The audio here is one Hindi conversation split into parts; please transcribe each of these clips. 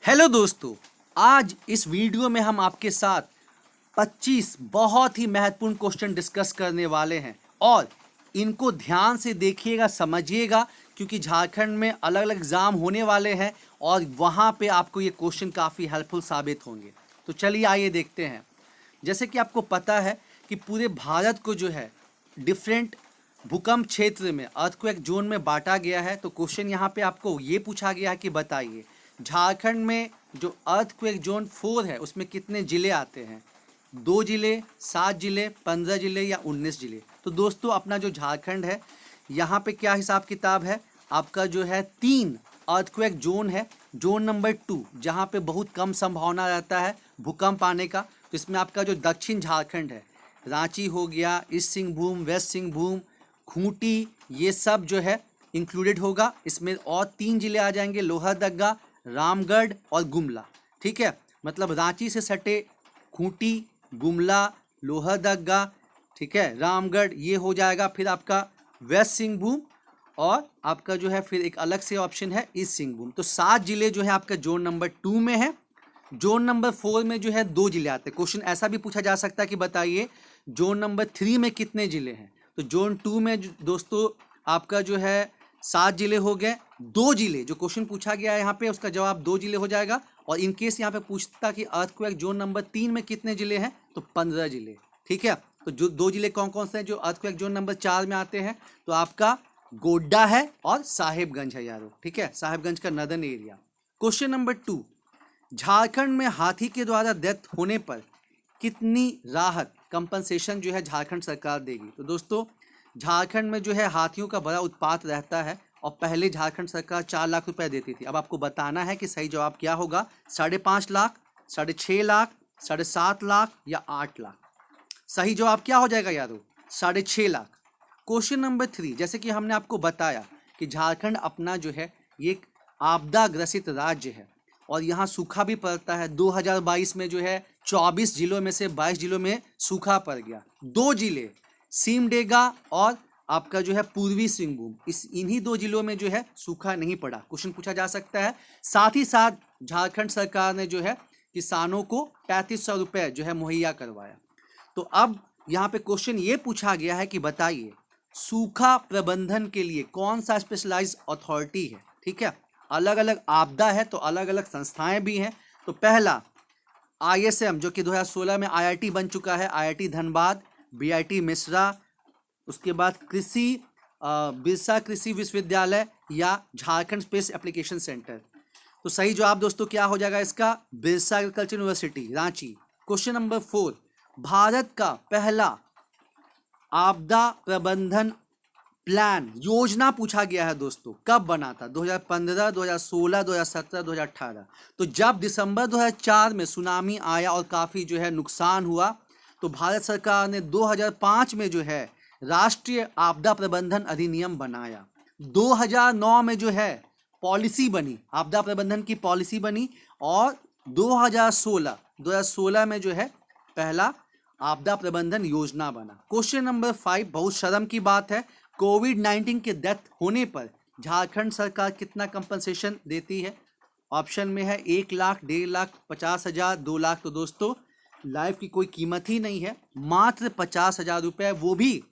हेलो दोस्तों, आज इस वीडियो में हम आपके साथ 25 बहुत ही महत्वपूर्ण क्वेश्चन डिस्कस करने वाले हैं और इनको ध्यान से देखिएगा, समझिएगा, क्योंकि झारखंड में अलग अलग एग्ज़ाम होने वाले हैं और वहाँ पे आपको ये क्वेश्चन काफ़ी हेल्पफुल साबित होंगे। तो चलिए आइए देखते हैं। जैसे कि आपको पता है कि पूरे भारत को जो है डिफरेंट भूकंप क्षेत्र में अर्थक्वेक जोन में बांटा गया है। तो क्वेश्चन यहाँ पे आपको ये पूछा गया है कि बताइए झारखंड में जो अर्थक्वेक जोन 4 है उसमें कितने जिले आते हैं। 2 जिले, 7 जिले, 15 जिले या 19 जिले। तो दोस्तों अपना जो झारखंड है यहाँ पे क्या हिसाब किताब है, आपका जो है 3 अर्थक्वेक जोन है। जोन नंबर 2 जहाँ पे बहुत कम संभावना रहता है भूकंप आने का। तो इसमें आपका जो दक्षिण झारखंड है, रांची हो गया, ईस्ट सिंहभूम, वेस्ट सिंहभूम, खूंटी, ये सब जो है इंक्लूडेड होगा इसमें। और 3 जिले आ जाएंगे, लोहरदगा, रामगढ़ और गुमला। ठीक है, मतलब रांची से सटे खूंटी, गुमला, लोहरदगा, ठीक है, रामगढ़, ये हो जाएगा। फिर आपका वेस्ट सिंहभूम और आपका जो है फिर एक अलग से ऑप्शन है ईस्ट सिंहभूम। तो 7 जिले जो है आपका जोन नंबर 2 में है। जोन नंबर 4 में जो है 2 जिले आते हैं। क्वेश्चन ऐसा भी पूछा जा सकता है कि बताइए जोन नंबर 3 में कितने जिले हैं। तो जोन 2 में दोस्तों आपका जो है 7 जिले हो गए। 2 जिले जो क्वेश्चन पूछा गया है यहाँ पे उसका जवाब 2 जिले हो जाएगा। और इनकेस यहाँ पे पूछता कि अर्थक्वेक जोन नंबर 3 में कितने जिले हैं, तो 15 जिले। ठीक है, तो जो 2 जिले कौन कौन से हैं जो अर्थक्वेक जोन नंबर 4 में आते हैं, तो आपका गोड्डा है और साहिबगंज है यारो। ठीक है, साहिबगंज का northern area. Question number 2, Jharkhand में हाथी के द्वारा डेथ होने पर कितनी राहत कंपनसेशन जो है झारखंड सरकार देगी। तो दोस्तों झारखंड में जो है हाथियों का बड़ा उत्पात रहता है और पहले झारखंड सरकार 4 लाख रुपए देती थी। अब आपको बताना है कि सही जवाब क्या होगा, 5.5 लाख, 6.5 लाख, 7.5 लाख या 8 लाख। सही जवाब क्या हो जाएगा यारो, 6.5 लाख। क्वेश्चन नंबर 3, जैसे कि हमने आपको बताया कि झारखंड अपना जो है ये एक आपदा ग्रसित राज्य है और यहाँ सूखा भी पड़ता है। 2022 में जो है 24 जिलों में से 22 जिलों में सूखा पड़ गया। 2 जिले सिमडेगा और आपका जो है पूर्वी सिंहभूम, इन्हीं 2 जिलों में जो है सूखा नहीं पड़ा। क्वेश्चन पूछा जा सकता है। साथ ही साथ झारखंड सरकार ने जो है किसानों को 3500 रुपये जो है मुहैया करवाया। तो अब यहाँ पे क्वेश्चन ये पूछा गया है कि बताइए सूखा प्रबंधन के लिए कौन सा स्पेशलाइज्ड अथॉरिटी है। ठीक है, अलग अलग आपदा है तो अलग अलग संस्थाएं भी हैं। तो पहला ISM जो कि 2016 में IIT बन चुका है, IIT धनबाद, BIT मिश्रा, उसके बाद बिरसा कृषि विश्वविद्यालय या झारखंड स्पेस एप्लीकेशन सेंटर। तो सही जवाब दोस्तों क्या हो जाएगा इसका, Birsa agriculture university Ranchi. Question number 4, Bharat का पहला आपदा प्रबंधन प्लान योजना पूछा गया है दोस्तों, कब बना था, 2015, 2016, 2017, 2018। तो जब दिसंबर 2004 में सुनामी आया और काफ़ी जो है नुकसान हुआ, तो भारत सरकार ने 2005 में जो है राष्ट्रीय आपदा प्रबंधन अधिनियम बनाया। 2009 में जो है पॉलिसी बनी, आपदा प्रबंधन की पॉलिसी बनी। और 2016 में जो है पहला आपदा प्रबंधन योजना बना। क्वेश्चन नंबर 5, बहुत शर्म की बात है, कोविड-19 के डेथ होने पर झारखंड सरकार कितना कंपनसेशन देती है। ऑप्शन में है 1 लाख, 1.5 लाख, 50,000, 2 लाख। तो दोस्तों लाइफ की कोई कीमत ही नहीं है, मात्र 50,000 रुपये, वो भी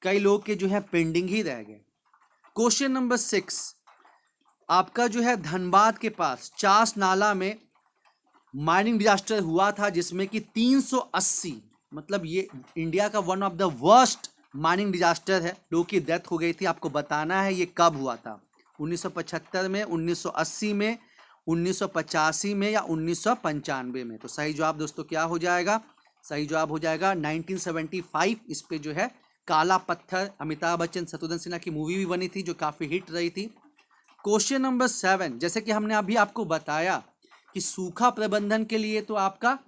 कई लोग के जो है पेंडिंग ही रह गए। क्वेश्चन नंबर 6, आपका जो है धनबाद के पास चास नाला में माइनिंग डिजास्टर हुआ था जिसमें कि 380, मतलब ये इंडिया का one of the worst mining disaster है, लोगों की डेथ हो गई थी। आपको बताना है ये कब हुआ था, 1975 में, 1980 में, 1985 में या 1995 में। तो सही जवाब दोस्तों क्या हो जाएगा, सही जवाब हो जाएगा 1975। इस पे जो है काला पत्थर, अमिताभ बच्चन, शत्रुघ्न सिन्हा की मूवी भी बनी थी जो काफ़ी हिट रही थी। क्वेश्चन नंबर 7, जैसे कि हमने अभी आपको बताया कि सूखा प्रबंधन के लिए तो आपका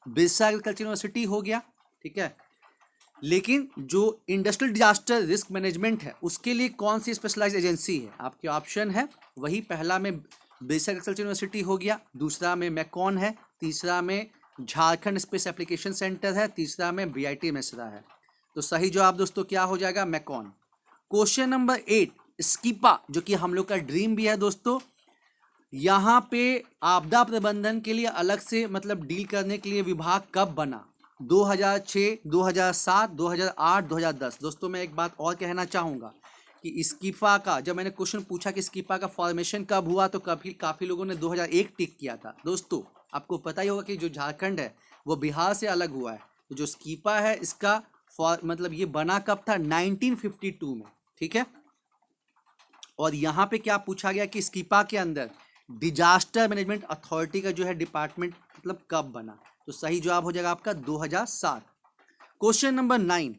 बिरसा एग्रीकल्चर यूनिवर्सिटी हो गया। ठीक है, लेकिन जो इंडस्ट्रियल डिजास्टर रिस्क मैनेजमेंट है उसके लिए कौन सी स्पेशलाइज्ड एजेंसी है। आपके ऑप्शन है वही, पहला में बिरसा एग्रीकल्चर यूनिवर्सिटी हो गया, दूसरा में मैकॉन है, तीसरा में झारखंड स्पेस एप्लीकेशन सेंटर है, तीसरा में BIT मिश्रा है। तो सही जवाब दोस्तों क्या हो जाएगा, मैकॉन। क्वेश्चन नंबर 8, स्कीपा जो कि हम लोग का ड्रीम भी है दोस्तों, यहाँ पे आपदा प्रबंधन के लिए अलग से मतलब डील करने के लिए विभाग कब बना? 2006, 2007, 2008, 2010। दोस्तों मैं एक बात और कहना चाहूँगा कि इस्कीफा का, जब मैंने क्वेश्चन पूछा कि इस्कीफा का फॉर्मेशन कब हुआ, तो काफ़ी लोगों ने 2001 टिक किया था। दोस्तों आपको पता ही होगा कि जो झारखंड है वो बिहार से अलग हुआ है, तो जो इस्कीफा है इसका मतलब ये बना कब था? 1952 में, ठीक है। और यहाँ पे क्या पूछा गया कि इस्कीफा के अंदर डिजास्टर मैनेजमेंट अथॉरिटी का जो है डिपार्टमेंट मतलब कब बना? तो सही जवाब हो जाएगा आपका 2007। Question number 9,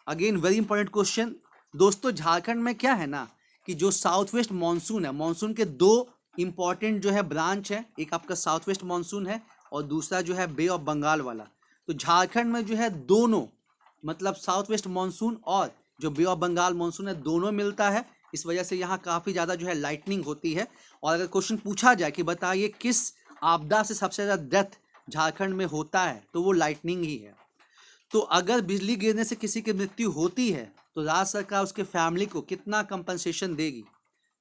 again very important question. दोस्तों झारखंड में क्या है ना कि जो साउथ वेस्ट मानसून है, मानसून के दो इंपॉर्टेंट जो है ब्रांच है, एक आपका साउथ वेस्ट मानसून है और दूसरा जो है बे ऑफ बंगाल वाला। तो झारखंड में जो है दोनों मतलब साउथ वेस्ट मानसून और जो बे ऑफ बंगाल मानसून है दोनों मिलता है, इस वजह से यहाँ काफ़ी ज़्यादा जो है लाइटनिंग होती है। और अगर क्वेश्चन पूछा जाए कि बताइए किस आपदा से सबसे ज़्यादा डेथ झारखंड में होता है, तो वो लाइटनिंग ही है। तो अगर बिजली गिरने से किसी की मृत्यु होती है तो राज्य सरकार उसके फैमिली को कितना कंपनसेशन देगी?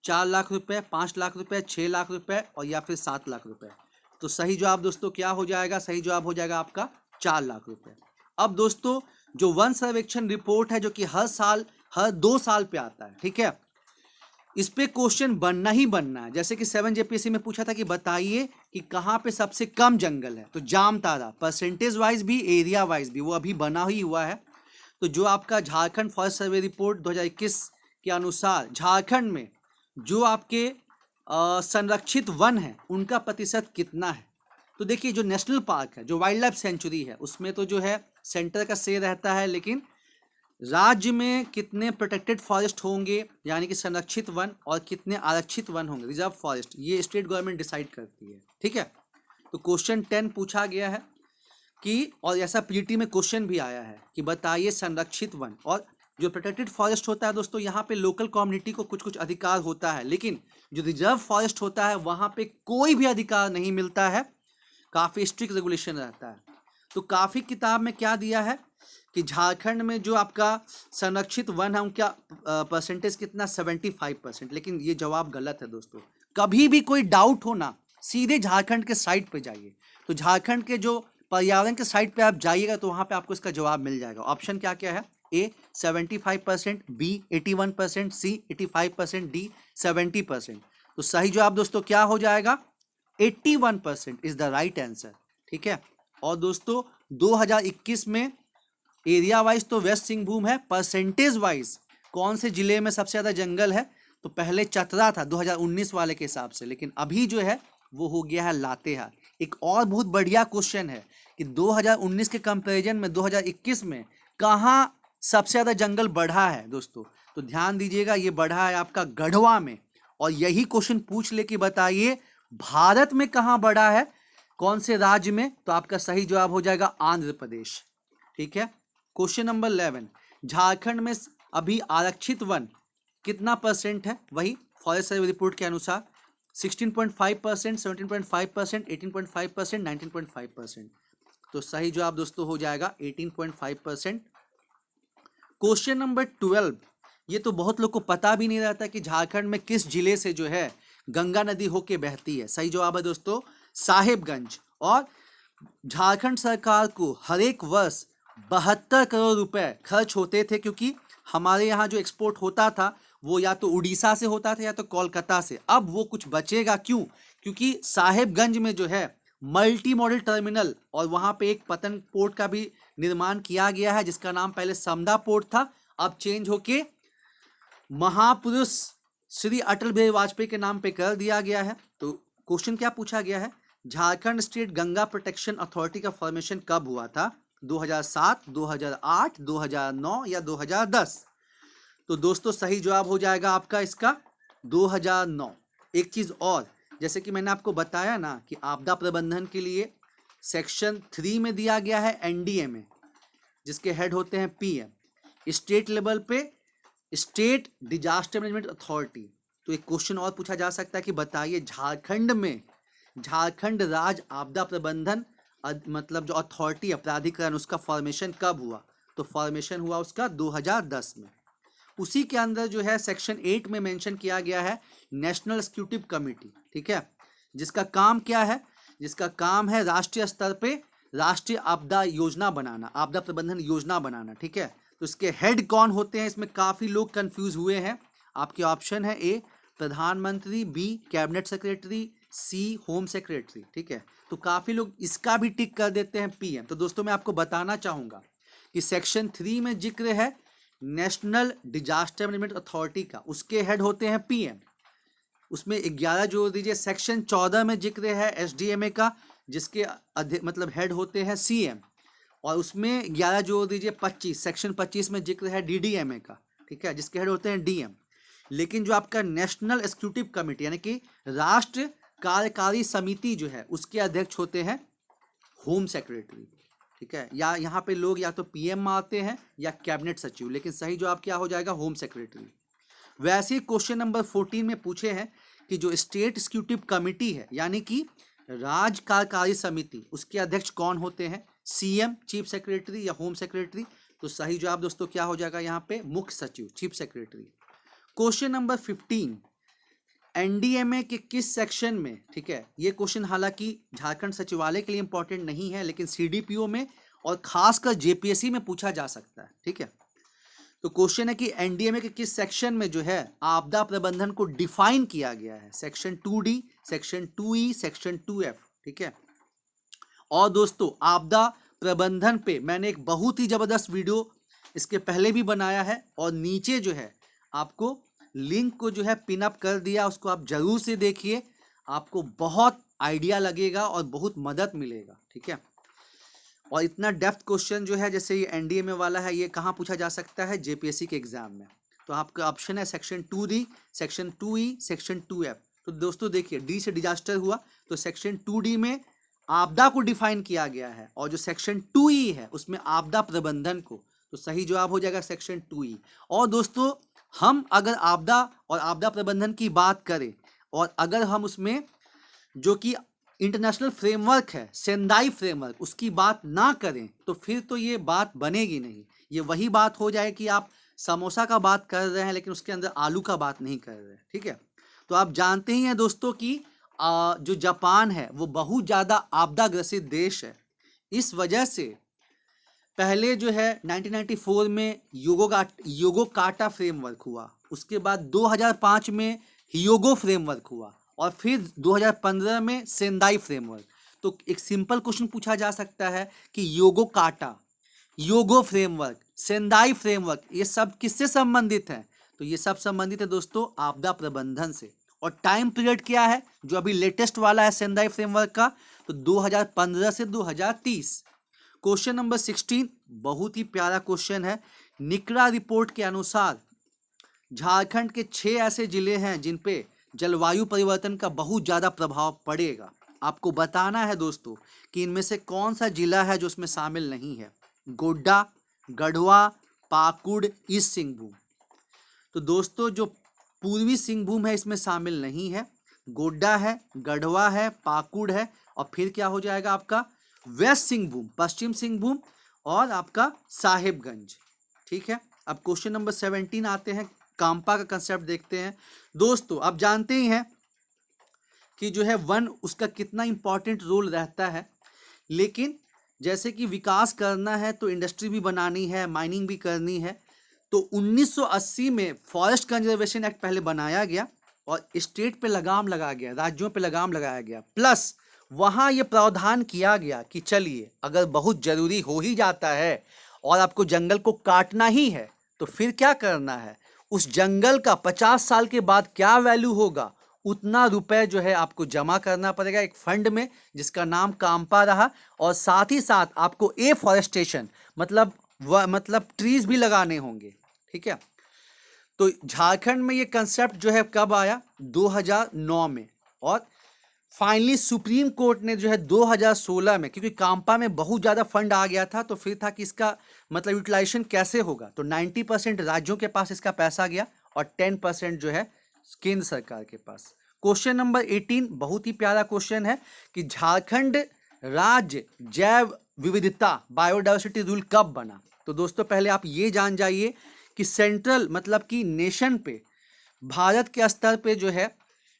4 लाख रुपए, 5 लाख रुपए, 6 लाख रुपए और या फिर 7 लाख रुपए? तो सही जवाब दोस्तों क्या हो जाएगा? सही जवाब हो जाएगा आपका 4 लाख रुपए। अब दोस्तों जो वन सर्वेक्षण रिपोर्ट है जो कि हर 2 साल पे आता है, ठीक है, इस पे क्वेश्चन बनना ही बनना है। जैसे कि 7 जेपीएससी में पूछा था कि बताइए कि कहाँ पे सबसे कम जंगल है, तो जामताड़ा, परसेंटेज वाइज भी एरिया वाइज भी वो अभी बना ही हुआ है। तो जो आपका झारखंड फॉरेस्ट सर्वे रिपोर्ट 2021 के अनुसार झारखंड में जो आपके संरक्षित वन है उनका प्रतिशत कितना है? तो देखिए जो नेशनल पार्क है, जो वाइल्ड लाइफ सेंचुरी है, उसमें तो जो है सेंटर का से रहता है, लेकिन राज्य में कितने प्रोटेक्टेड फॉरेस्ट होंगे यानी कि संरक्षित वन और कितने आरक्षित वन होंगे, रिजर्व फॉरेस्ट, ये स्टेट गवर्नमेंट डिसाइड करती है, ठीक है। तो क्वेश्चन 10 पूछा गया है कि, और ऐसा पीटी में क्वेश्चन भी आया है कि बताइए संरक्षित वन और जो प्रोटेक्टेड फॉरेस्ट होता है दोस्तों, यहाँ पे लोकल कम्युनिटी को कुछ कुछ अधिकार होता है, लेकिन जो रिजर्व फॉरेस्ट होता है वहाँ पे कोई भी अधिकार नहीं मिलता है, काफ़ी स्ट्रिक्ट रेगुलेशन रहता है। तो काफ़ी किताब में क्या दिया है कि झारखंड में जो आपका संरक्षित वन है उनका परसेंटेज कितना? 75%। लेकिन ये जवाब गलत है दोस्तों। कभी भी कोई डाउट हो ना, सीधे झारखंड के साइट पे जाइए। तो झारखंड के जो पर्यावरण के साइट पे आप जाइएगा तो वहाँ पे आपको इसका जवाब मिल जाएगा। ऑप्शन क्या क्या है? ए 75%, बी 81%, सी 85%, डी 70%। तो सही जवाब दोस्तों क्या हो जाएगा? 81% इज द राइट आंसर, ठीक है। और दोस्तों 2021 में एरिया वाइज तो वेस्ट सिंहभूम है, परसेंटेज वाइज कौन से जिले में सबसे ज़्यादा जंगल है? तो पहले चतरा था 2019 वाले के हिसाब से, लेकिन अभी जो है वो हो गया है लातेहार। एक और बहुत बढ़िया क्वेश्चन है कि 2019 के कंपैरिजन में 2021 में कहाँ सबसे ज़्यादा जंगल बढ़ा है दोस्तों? तो ध्यान दीजिएगा, ये बढ़ा है आपका गढ़वा में। और यही क्वेश्चन पूछ ले कि बताइए भारत में कहाँ बढ़ा है, कौन से राज्य में? तो आपका सही जवाब हो जाएगा आंध्र प्रदेश, ठीक है। क्वेश्चन नंबर 11, झारखंड में अभी आरक्षित वन कितना परसेंट है? वही फॉरेस्ट सर्वे रिपोर्ट के अनुसार 16.5%, 17.5%, 18.5%, 19.5%। तो सही जवाब दोस्तों हो जाएगा 18.5%। क्वेश्चन नंबर 12, ये तो बहुत लोग को पता भी नहीं रहता कि झारखंड में किस जिले से जो है गंगा नदी होके बहती है। सही जवाब है दोस्तों साहेबगंज। और झारखंड सरकार को हर एक वर्ष 72 करोड़ रुपए खर्च होते थे, क्योंकि हमारे यहाँ जो एक्सपोर्ट होता था वो या तो उड़ीसा से होता था या तो कोलकाता से। अब वो कुछ बचेगा क्यों? क्योंकि साहेबगंज में जो है मल्टी मॉडल टर्मिनल और वहाँ पे एक पतन पोर्ट का भी निर्माण किया गया है, जिसका नाम पहले समदा पोर्ट था, अब चेंज होके महापुरुष श्री अटल बिहारी वाजपेयी के नाम पे कर दिया गया है। तो क्वेश्चन क्या पूछा गया है? Jharkhand state Ganga protection authority का फॉर्मेशन कब हुआ था? 2007, 2008, 2009 या 2010? तो दोस्तों सही जवाब हो जाएगा आपका इसका 2009। एक चीज़ और, जैसे कि मैंने आपको बताया ना कि आपदा प्रबंधन के लिए सेक्शन 3 में दिया गया है एनडीए में, जिसके हेड होते हैं पीएम। स्टेट लेवल पे स्टेट डिजास्टर मैनेजमेंट अथॉरिटी। तो एक क्वेश्चन और पूछा जा सकता है कि बताइए झारखंड में झारखंड राज्य आपदा प्रबंधन मतलब जो अथॉरिटी है प्राधिकरण, उसका फॉर्मेशन कब हुआ? तो फॉर्मेशन हुआ उसका 2010 में। उसी के अंदर जो है सेक्शन 8 में मेंशन किया गया है नेशनल एग्जीक्यूटिव कमेटी, ठीक है। जिसका काम क्या है, जिसका काम है राष्ट्रीय स्तर पे राष्ट्रीय आपदा योजना बनाना, आपदा प्रबंधन योजना बनाना। ठीक है, तो इसके हेड कौन होते हैं, इसमें काफ़ी लोग कंफ्यूज हुए हैं। आपके ऑप्शन है ए प्रधानमंत्री, बी कैबिनेट सेक्रेटरी, सी होम सेक्रेटरी। ठीक है, तो काफ़ी लोग इसका भी टिक कर देते हैं पीएम। तो दोस्तों मैं आपको बताना चाहूँगा कि सेक्शन 3 में जिक्र है नेशनल डिजास्टर मैनेजमेंट अथॉरिटी का, उसके हेड होते हैं पीएम। उसमें 11 जोड़ दीजिए। सेक्शन 14 में जिक्र है एसडीएमए का, जिसके मतलब हेड होते हैं सीएम, और उसमें 11 जोड़ दीजिए 25, सेक्शन 25 में जिक्र है डीडीएमए का। ठीक है, जिसके हेड होते हैं डीएम। लेकिन जो आपका नेशनल एग्जीक्यूटिव कमेटी यानी कि राष्ट्र कार्यकारी समिति जो है, उसके अध्यक्ष होते हैं होम सेक्रेटरी। ठीक है, या यहाँ पे लोग या तो पीएम मारते हैं या कैबिनेट सचिव, लेकिन सही जवाब क्या हो जाएगा, होम सेक्रेटरी। वैसे ही क्वेश्चन नंबर 14 में पूछे हैं कि जो स्टेट एग्जीक्यूटिव कमेटी है यानी कि राज्य कार्यकारी समिति, उसके अध्यक्ष कौन होते हैं, सीएम, चीफ सेक्रेटरी या होम सेक्रेटरी। तो सही जवाब दोस्तों क्या हो जाएगा यहाँ पे, मुख्य सचिव, chief secretary. Question number 15, NDMA के किस सेक्शन में, ठीक है, ये क्वेश्चन हालांकि झारखंड सचिवालय के लिए इंपॉर्टेंट नहीं है, लेकिन सीडीपीओ में और खासकर जेपीएससी में पूछा जा सकता है। ठीक है, तो क्वेश्चन है कि एनडीएमए के किस सेक्शन में जो है आपदा प्रबंधन को डिफाइन किया गया है, section 2D, section 2E, section 2F। ठीक है, और दोस्तों आपदा प्रबंधन पे मैंने एक बहुत ही जबरदस्त वीडियो इसके पहले भी बनाया है, और नीचे जो है आपको लिंक को जो है पिन अप कर दिया, उसको आप जरूर से देखिए, आपको बहुत आइडिया लगेगा और बहुत मदद मिलेगा। ठीक है, और इतना डेप्थ क्वेश्चन जो है जैसे ये एनडीएमए वाला है, ये कहाँ पूछा जा सकता है, जेपीएससी के एग्जाम में। तो आपका ऑप्शन है section 2D, section 2E, section 2F। तो दोस्तों देखिए, डी से डिजास्टर हुआ, तो सेक्शन 2D में आपदा को डिफाइन किया गया है, और जो सेक्शन 2E है उसमें आपदा प्रबंधन को। तो सही जवाब हो जाएगा सेक्शन 2E। और दोस्तों हम अगर आपदा और आपदा प्रबंधन की बात करें, और अगर हम उसमें जो कि इंटरनेशनल फ्रेमवर्क है, सेंदाई फ्रेमवर्क, उसकी बात ना करें, तो फिर तो ये बात बनेगी नहीं। ये वही बात हो जाए कि आप समोसा का बात कर रहे हैं लेकिन उसके अंदर आलू का बात नहीं कर रहे हैं। ठीक है, तो आप जानते ही हैं दोस्तों कि जो जापान है वो बहुत ज़्यादा आपदा ग्रसित देश है। इस वजह से पहले जो है 1994 में योगोकाटा फ्रेमवर्क हुआ, उसके बाद 2005 में हियोगो फ्रेमवर्क हुआ, और फिर 2015 में सेंदाई फ्रेमवर्क। तो एक सिंपल क्वेश्चन पूछा जा सकता है कि योगोकाटा, योगो फ्रेमवर्क, सेंदाई फ्रेमवर्क, ये सब किससे संबंधित है, तो ये सब संबंधित है दोस्तों आपदा प्रबंधन से। और टाइम पीरियड क्या है जो अभी लेटेस्ट वाला है सेंदाई फ्रेमवर्क का, तो 2015 से 2030। क्वेश्चन नंबर 16 बहुत ही प्यारा क्वेश्चन है। निकरा रिपोर्ट के अनुसार झारखंड के 6 ऐसे जिले हैं जिन पे जलवायु परिवर्तन का बहुत ज़्यादा प्रभाव पड़ेगा। आपको बताना है दोस्तों कि इनमें से कौन सा जिला है जो उसमें शामिल नहीं है, गोड्डा, गढ़वा, पाकुड़, ईस्ट सिंहभूम। तो दोस्तों जो पूर्वी सिंहभूम है इसमें शामिल नहीं है, गोड्डा है, गढ़वा है, पाकुड़ है, और फिर क्या हो जाएगा आपका वेस्ट सिंहभूम, पश्चिम सिंहभूम, और आपका साहेबगंज। ठीक है, अब क्वेश्चन नंबर 17 आते हैं, काम्पा का कंसेप्ट देखते हैं। दोस्तों आप जानते ही हैं कि जो है वन उसका कितना इंपॉर्टेंट रोल रहता है, लेकिन जैसे कि विकास करना है तो इंडस्ट्री भी बनानी है, माइनिंग भी करनी है, तो 1980 में फॉरेस्ट कंजर्वेशन एक्ट पहले बनाया गया और स्टेट पे लगाम लगाया गया, राज्यों पे लगाम लगाया गया, प्लस वहाँ ये प्रावधान किया गया कि चलिए अगर बहुत ज़रूरी हो ही जाता है और आपको जंगल को काटना ही है तो फिर क्या करना है, उस जंगल का 50 साल के बाद क्या वैल्यू होगा, उतना रुपए जो है आपको जमा करना पड़ेगा एक फंड में जिसका नाम काम्पा रहा, और साथ ही साथ आपको एफॉरेस्टेशन मतलब ट्रीज भी लगाने होंगे। ठीक है, तो झारखंड में ये कंसेप्ट जो है कब आया, 2009 में, और फाइनली सुप्रीम कोर्ट ने जो है 2016 में, क्योंकि काम्पा में बहुत ज़्यादा फंड आ गया था, तो फिर था कि इसका मतलब यूटिलाइजेशन कैसे होगा, तो 90% राज्यों के पास इसका पैसा गया और 10% जो है केंद्र सरकार के पास। क्वेश्चन नंबर 18 बहुत ही प्यारा क्वेश्चन है कि झारखंड राज्य जैव विविधता बायोडाइवर्सिटी रूल कब बना। तो दोस्तों पहले आप ये जान जाइए कि सेंट्रल मतलब कि नेशन पे, भारत के स्तर पे जो है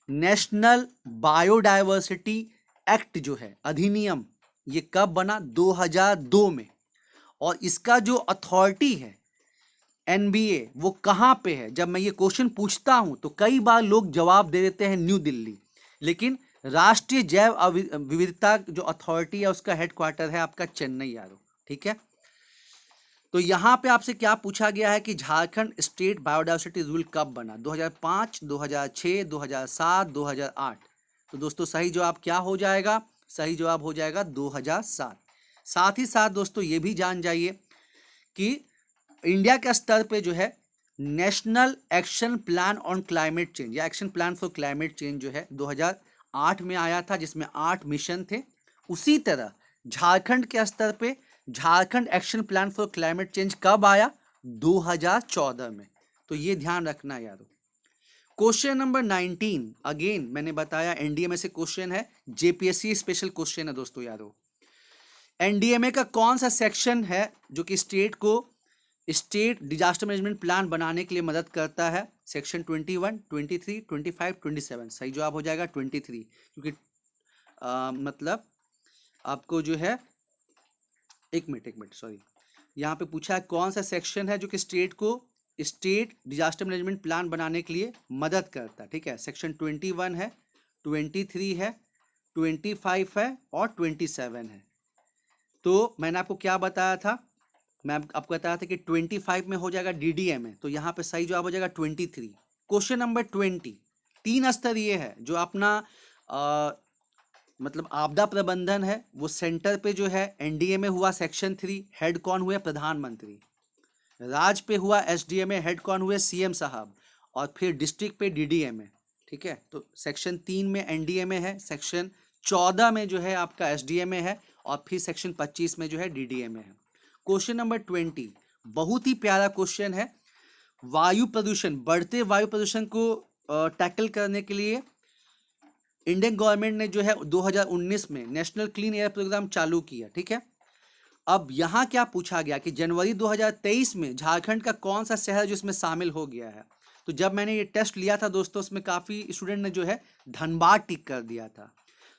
नेशनल बायोडायवर्सिटी एक्ट जो है अधिनियम, ये कब बना? 2002 में। और इसका जो अथॉरिटी है एनबीए, वो कहाँ पे है? जब मैं ये क्वेश्चन पूछता हूं तो कई बार लोग जवाब दे देते हैं न्यू दिल्ली, लेकिन राष्ट्रीय जैव विविधता जो अथॉरिटी है उसका हेडक्वार्टर है आपका चेन्नई यारो। ठीक है, तो यहां पे आपसे क्या पूछा गया है कि झारखंड स्टेट बायोडायवर्सिटी रूल कब बना? 2005, 2006, 2007, 2008? तो दोस्तों सही जवाब क्या हो जाएगा? सही जवाब हो जाएगा 2007। साथ ही साथ दोस्तों ये भी जान जाइए कि इंडिया के स्तर पे जो है national action plan on climate change या action plan for climate change जो है 2008 में आया था, जिसमें 8 मिशन थे। उसी तरह झारखंड के स्तर पे Jharkhand action plan for climate change कब आया? 2014 में। तो ये ध्यान रखना यारो। क्वेश्चन नंबर 19, अगेन मैंने बताया एनडीए में से क्वेश्चन है, जेपीएससी स्पेशल क्वेश्चन है दोस्तों यारो। एनडीएमए का कौन सा सेक्शन है जो कि स्टेट को स्टेट डिजास्टर मैनेजमेंट प्लान बनाने के लिए मदद करता है? सेक्शन 21, 23, 25, 27? सही जवाब हो जाएगा 23, क्योंकि मतलब आपको जो है एक मिनट सॉरी, यहाँ पे पूछा है कौन सा सेक्शन है जो कि स्टेट को स्टेट डिजास्टर मैनेजमेंट प्लान बनाने के लिए मदद करता है। ठीक है, सेक्शन 21 है, 23 है, 25 है और 27 है। तो मैंने आपको क्या बताया था? मैं आपको बताया था कि 25 में हो जाएगा डीडीएम है, तो यहाँ पे सही जवाब हो जाएगा 23। क्वेश्चन नंबर 20, 3 स्तरीय है जो अपना मतलब आपदा प्रबंधन है, वो सेंटर पे जो है एनडीए में हुआ सेक्शन 3, हेड कौन हुए? प्रधानमंत्री। राज्य पे हुआ एसडीएम में, हेड कौन हुए? सीएम साहब। और फिर डिस्ट्रिक्ट पे डीडीएम है। ठीक है, तो सेक्शन 3 में एनडीए में है, सेक्शन 14 में जो है आपका एसडीएम में है, और फिर सेक्शन 25 में जो है डीडीएम में है। क्वेश्चन नंबर 20 बहुत ही प्यारा क्वेश्चन है। वायु प्रदूषण, बढ़ते वायु प्रदूषण को टैकल करने के लिए इंडियन गवर्नमेंट ने जो है 2019 में नेशनल क्लीन एयर प्रोग्राम चालू किया। ठीक है, अब यहाँ क्या पूछा गया कि जनवरी 2023 में झारखंड का कौन सा शहर जो इसमें शामिल हो गया है? तो जब मैंने ये टेस्ट लिया था दोस्तों, उसमें काफ़ी स्टूडेंट ने जो है धनबाद टिक कर दिया था।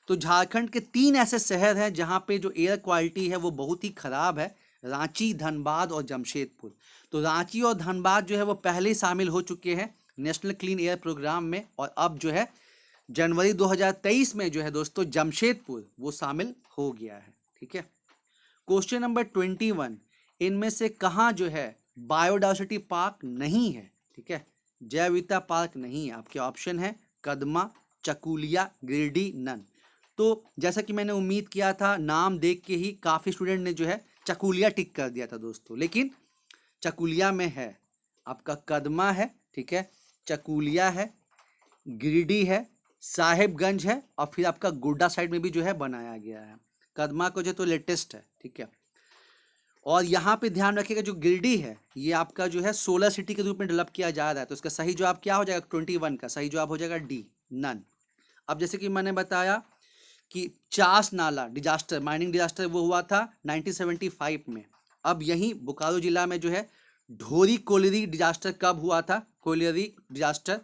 तो झारखंड के 3 ऐसे शहर हैं जहाँ पे जो एयर क्वालिटी है वो बहुत ही ख़राब है, रांची, धनबाद और जमशेदपुर। तो रांची और धनबाद जो है वो पहले ही शामिल हो चुके हैं नेशनल क्लीन एयर प्रोग्राम में, और अब जो है जनवरी 2023 में जो है दोस्तों जमशेदपुर वो शामिल हो गया है। ठीक है, क्वेश्चन नंबर 21, इनमें से कहाँ जो है बायोडायवर्सिटी पार्क नहीं है? ठीक है, जैव विविधता पार्क नहीं है। आपके ऑप्शन है कदमा, चकुलिया, गिरिडीह, नन। तो जैसा कि मैंने उम्मीद किया था, नाम देख के ही काफ़ी स्टूडेंट ने जो है चकुलिया टिक कर दिया था दोस्तों, लेकिन चकुलिया में है आपका कदमा है, ठीक है, चकुलिया है, गिरिडीह है, साहेबगंज है, और फिर आपका गोड्डा साइड में भी जो है बनाया गया है। कदमा को जो तो लेटेस्ट है। ठीक है, और यहाँ पे ध्यान रखिएगा जो गिरिडीह है ये आपका जो है सोलर सिटी के रूप में डेवलप किया जा रहा है, तो इसका सही जवाब क्या हो जाएगा? 21 का सही जवाब हो जाएगा डी, नन। अब जैसे कि मैंने बताया कि चास नाला डिजास्टर, माइनिंग डिजास्टर, वो हुआ था 1975 में। अब यहीं बोकारो जिला में जो है ढोरी कोयलरी डिजास्टर कब हुआ था? कोयलरी डिजास्टर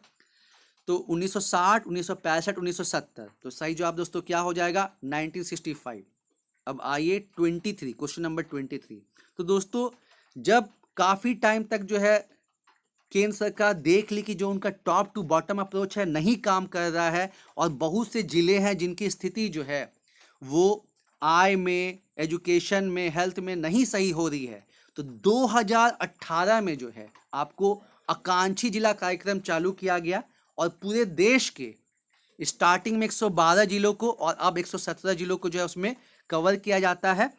तो 1960, 1965, 1970। तो सही जवाब दोस्तों क्या हो जाएगा? 1965। अब आइए 23, क्वेश्चन नंबर 23। तो दोस्तों जब काफ़ी टाइम तक जो है केंद्र सरकार देख ली कि जो उनका टॉप टू बॉटम अप्रोच है नहीं काम कर रहा है, और बहुत से ज़िले हैं जिनकी स्थिति जो है वो आय में, एजुकेशन में, हेल्थ में नहीं सही हो रही है, तो 2018 में जो है आपको आकांक्षी जिला कार्यक्रम चालू किया गया, और पूरे देश के स्टार्टिंग में 112 जिलों को और अब 117 जिलों को जो है उसमें कवर किया जाता है,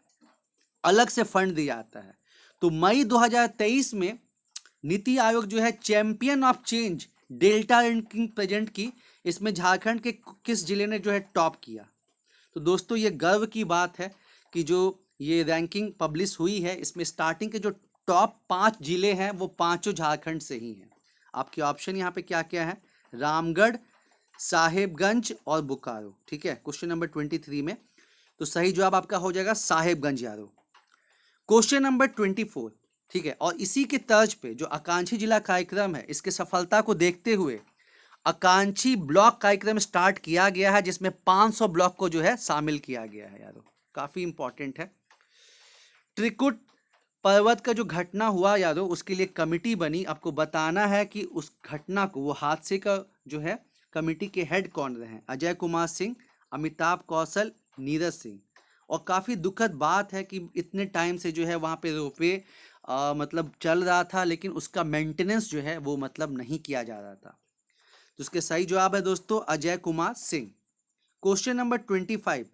अलग से फंड दिया जाता है। तो मई 2023 में नीति आयोग जो है champion of change delta ranking present की, इसमें झारखंड के किस जिले ने जो है टॉप किया? तो दोस्तों ये गर्व की बात है कि जो ये रैंकिंग पब्लिश हुई है, इसमें स्टार्टिंग के जो टॉप 5 जिले हैं वो पांचों झारखंड से ही हैं। आपके ऑप्शन यहाँ पे क्या क्या है? रामगढ़, साहेबगंज और बोकारो। ठीक है, क्वेश्चन नंबर 23 में तो सही जवाब आपका हो जाएगा साहेबगंज यारो। क्वेश्चन नंबर 24, ठीक है, और इसी के तर्ज पे जो आकांक्षी जिला कार्यक्रम है, इसके सफलता को देखते हुए आकांक्षी ब्लॉक कार्यक्रम स्टार्ट किया गया है जिसमें 500 ब्लॉक को जो है शामिल किया गया है यारो, काफी इंपॉर्टेंट है। त्रिकुट पर्वत का जो घटना हुआ यादव, उसके लिए कमिटी बनी, आपको बताना है कि उस घटना को, वो हादसे का जो है कमिटी के हेड कौन रहे हैं? अजय कुमार सिंह, अमिताभ कौशल, नीरज सिंह। और काफ़ी दुखद बात है कि इतने टाइम से जो है वहाँ पे रोपवे मतलब चल रहा था, लेकिन उसका मेंटेनेंस जो है वो मतलब नहीं किया जा रहा था। तो इसके सही जवाब है दोस्तों अजय कुमार सिंह। क्वेश्चन नंबर 25,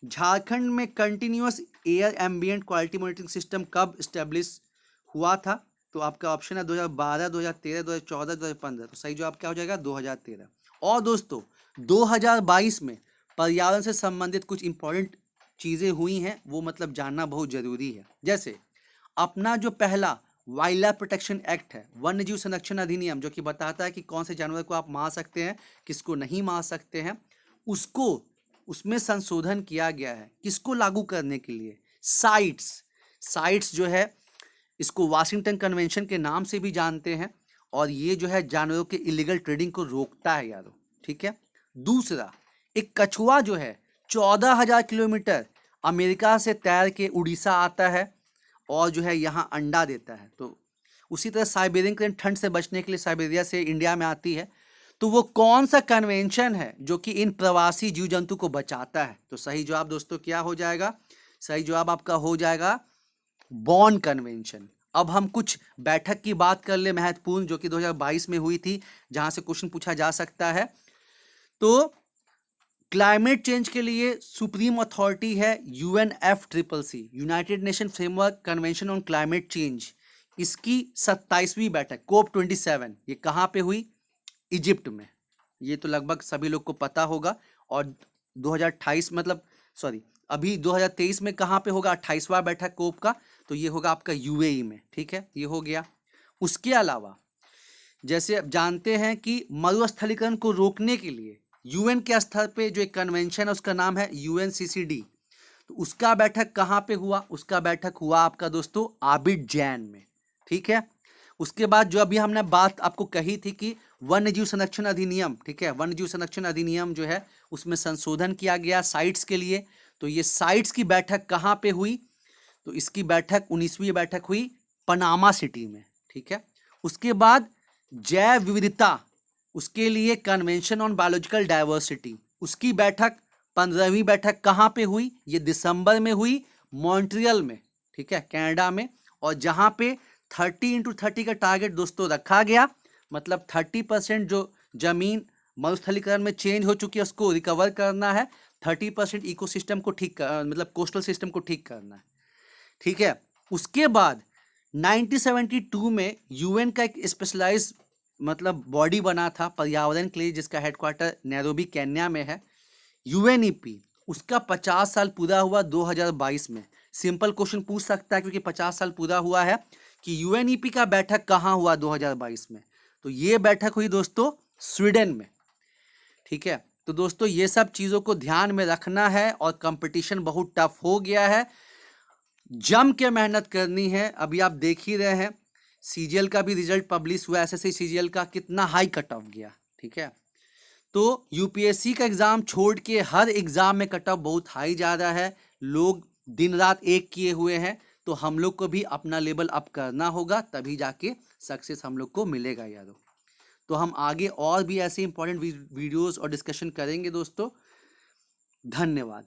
झारखंड में continuous air ambient quality monitoring system कब स्टेब्लिश हुआ था? तो आपका ऑप्शन है 2012, 2013, 2014, 2015। तो सही जवाब क्या हो जाएगा? 2013। और दोस्तों 2022 में पर्यावरण से संबंधित कुछ इंपॉर्टेंट चीज़ें हुई हैं, वो मतलब जानना बहुत ज़रूरी है। जैसे अपना जो पहला वाइल्ड लाइफ प्रोटेक्शन एक्ट है, वन्य जीव संरक्षण अधिनियम, जो कि बताता है कि कौन से जानवर को आप मार सकते हैं, किसको नहीं मार सकते हैं, उसको उसमें संशोधन किया गया है। किसको लागू करने के लिए? साइट्स जो है, इसको वाशिंगटन कन्वेंशन के नाम से भी जानते हैं, और ये जो है जानवरों के इलीगल ट्रेडिंग को रोकता है यारो, ठीक है। दूसरा, एक कछुआ जो है 14,000 किलोमीटर अमेरिका से तैर के उड़ीसा आता है और जो है यहाँ अंडा देता है। तो उसी तरह साइबेरियन करंट ठंड से बचने के लिए साइबेरिया से इंडिया में आती है। तो वो कौन सा कन्वेंशन है जो कि इन प्रवासी जीव जंतु को बचाता है? तो सही जवाब दोस्तों क्या हो जाएगा? सही जवाब आपका हो जाएगा बॉन कन्वेंशन। अब हम कुछ बैठक की बात कर ले महत्वपूर्ण, जो कि 2022 में हुई थी, जहां से क्वेश्चन पूछा जा सकता है। तो क्लाइमेट चेंज के लिए सुप्रीम अथॉरिटी है UNFCCC, United nation framework convention on climate change. इसकी 27वीं बैठक COP27 ये कहाँ पे हुई? इजिप्ट में। ये तो लगभग सभी लोग को पता होगा। और 2028 मतलब सॉरी अभी 2023 में कहाँ पे होगा 28वां बैठक कोप का? तो ये होगा आपका UAE में, ठीक है, ये हो गया। उसके अलावा जैसे आप जानते हैं कि मरुस्थलीकरण को रोकने के लिए UN के स्तर पे जो एक कन्वेंशन है उसका नाम है UNCCD। तो उसका बैठक कहाँ पे हुआ? उसका बैठक हुआ आपका दोस्तों आबिडजैन में, ठीक है। उसके बाद जो अभी हमने बात आपको कही थी कि वन्य जीव संरक्षण अधिनियम, ठीक है, वन्य जीव संरक्षण अधिनियम जो है उसमें संशोधन किया गया साइट्स के लिए। तो ये साइट्स की बैठक कहाँ पे हुई? तो इसकी बैठक 19वीं बैठक हुई पनामा सिटी में, ठीक है। उसके बाद जैव विविधता, उसके लिए कन्वेंशन ऑन बायोलॉजिकल डाइवर्सिटी, उसकी बैठक 15वीं बैठक कहाँ पे हुई? ये दिसंबर में हुई मॉन्ट्रियल में, ठीक है, कनाडा में। और जहाँ पे 30x30 का टारगेट दोस्तों रखा गया, मतलब 30% जो जमीन मरुस्थलीकरण में चेंज हो चुकी है उसको रिकवर करना है, 30% इकोसिस्टम को ठीक मतलब कोस्टल सिस्टम को ठीक करना है, ठीक है। उसके बाद 1972 में UN का एक स्पेशलाइज मतलब बॉडी बना था पर्यावरण के लिए, जिसका हेडक्वार्टर नैरोबी केन्या में है, UNEP। उसका 50 साल पूरा हुआ 2022 में। सिंपल क्वेश्चन पूछ सकता है क्योंकि 50 साल पूरा हुआ है कि UNEP का बैठक कहाँ हुआ 2022 में? तो ये बैठक हुई दोस्तों स्वीडन में, ठीक है। तो दोस्तों ये सब चीज़ों को ध्यान में रखना है, और कंपटीशन बहुत टफ हो गया है, जम के मेहनत करनी है। अभी आप देख ही रहे हैं CGL का भी रिजल्ट पब्लिश हुआ, SSC CGL का कितना हाई कट ऑफ गया, ठीक है। तो UPSC का एग्जाम छोड़ के हर एग्जाम में कट ऑफ बहुत हाई जा रहा है, लोग दिन रात एक किए हुए हैं। तो हम लोग को भी अपना लेवल अप करना होगा, तभी जाके सक्सेस हम लोग को मिलेगा यारो। तो हम आगे और भी ऐसे इंपॉर्टेंट वीडियोस और डिस्कशन करेंगे दोस्तों। धन्यवाद।